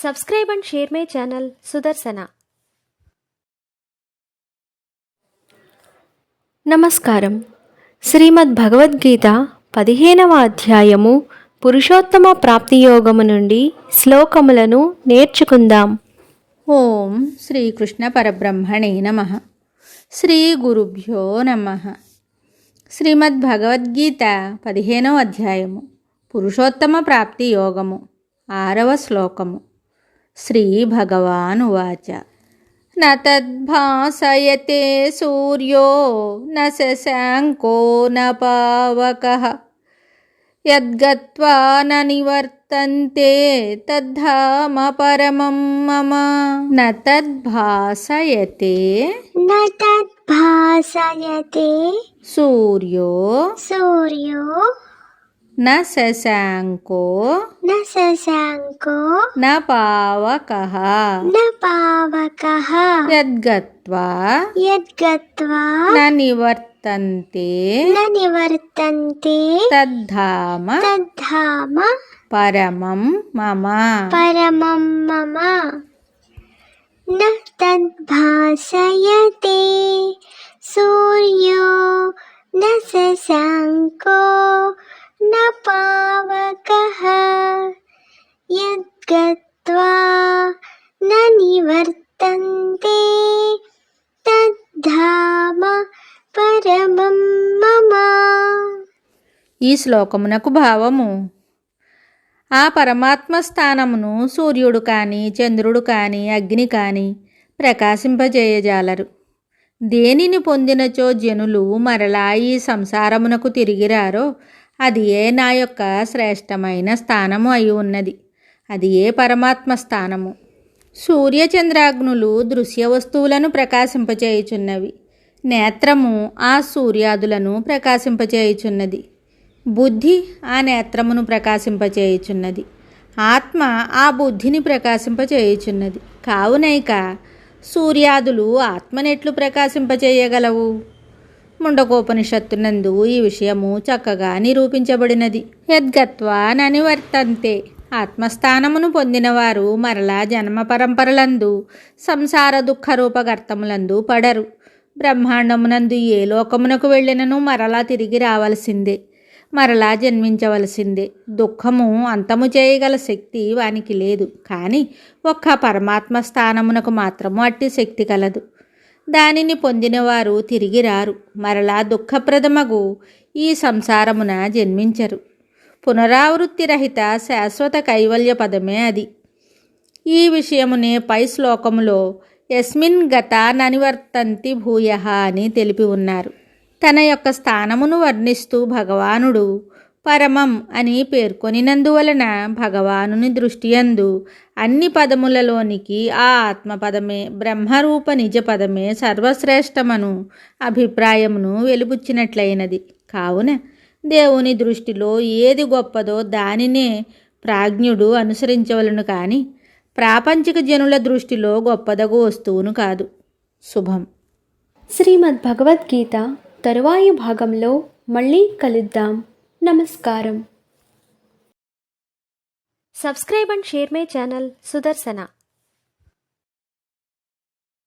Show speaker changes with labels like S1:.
S1: Subscribe and share my channel Sudarsana. నమస్కారం. శ్రీమద్ భగవద్గీత 15వ అధ్యాయము పురుషోత్తమ ప్రాప్తి యోగము నుండి శ్లోకములను నేర్చుకుందాం.
S2: ఓం శ్రీకృష్ణ పరబ్రహ్మణే నమః. శ్రీ గురుభ్యో నమః. శ్రీమద్ భగవద్గీత 15వ అధ్యాయము పురుషోత్తమ ప్రాప్తి యోగము 6వ శ్లోకము. శ్రీ భగవానువాచ న తద్భాసయతే సూర్యో న శశాంకో న పావకః యద్గత్వా న నివర్తంతే తద్ధామ పరమం మమ. న తద్భాసయతే సూర్యో న శశాంకో న పావకః యద్గత్వా న నివర్తంతే తద్ధామ పరమం మమ.
S3: న తద్భాసయతే సూర్యో న శశాంకో న పావకః యద్గత్వా న నివర్తంతే తద్ధామ పరమం మమ.
S2: ఈ శ్లోకమునకు భావము: ఆ పరమాత్మ స్థానమును సూర్యుడు కానీ చంద్రుడు కానీ అగ్ని కానీ ప్రకాశింపజేయజాలరు. దేనిని పొందినచో జనులు మరలా ఈ సంసారమునకు తిరిగిరారో అది ఏ నా యొక్క శ్రేష్టమైన స్థానము అయి ఉన్నది. అది ఏ పరమాత్మ స్థానము. సూర్యచంద్రాగ్నులు దృశ్య వస్తువులను ప్రకాశింపచేయుచున్నవి. నేత్రము ఆ సూర్యాదులను ప్రకాశింపచేయుచున్నది. బుద్ధి ఆ నేత్రమును ప్రకాశింపచేయుచున్నది. ఆత్మ ఆ బుద్ధిని ప్రకాశింపచేయుచున్నది. కావునైక సూర్యాదులు ఆత్మనెట్లు ప్రకాశింపచేయగలవు? ముండకోపనిషత్తునందు ఈ విషయము చక్కగా నిరూపించబడినది. యద్గత్వా న నివర్తంతే. ఆత్మస్థానమును పొందినవారు మరలా జన్మ పరంపరలందు సంసార దుఃఖరూపగర్తములందు పడరు. బ్రహ్మాండమునందు ఏ లోకమునకు వెళ్ళినను మరలా తిరిగి రావలసిందే, మరలా జన్మించవలసిందే. దుఃఖము అంతము చేయగల శక్తి వానికి లేదు. కానీ ఒక్క పరమాత్మ స్థానమునకు మాత్రము అట్టి శక్తి కలదు. దానిని పొందినవారు తిరిగి రారు, మరలా దుఃఖప్రదమగు ఈ సంసారమున జన్మించరు. పునరావృత్తి రహిత శాశ్వత కైవల్య పదమే అది. ఈ విషయమునే పై శ్లోకములో యస్మిన్ గతా ననివర్తంతి భూయః అని తెలిపి ఉన్నారు. తన యొక్క స్థానమును వర్ణిస్తూ భగవానుడు పరమం అని పేర్కొనినందువలన భగవానుని దృష్టియందు అన్ని పదములలోనికి ఆ ఆత్మపదమే, బ్రహ్మరూప నిజ పదమే సర్వశ్రేష్టమను అభిప్రాయమును వెలుబుచ్చినట్లయినది. కావున దేవుని దృష్టిలో ఏది గొప్పదో దానినే ప్రాజ్ఞుడు అనుసరించవలను కానీ ప్రాపంచిక జనుల దృష్టిలో గొప్పదగు వస్తువును కాదు. శుభం.
S1: శ్రీమద్ భగవద్గీత తరువాయి భాగంలో మళ్ళీ కలుద్దాం. నమస్కారం. Subscribe and share my channel Sudarsana.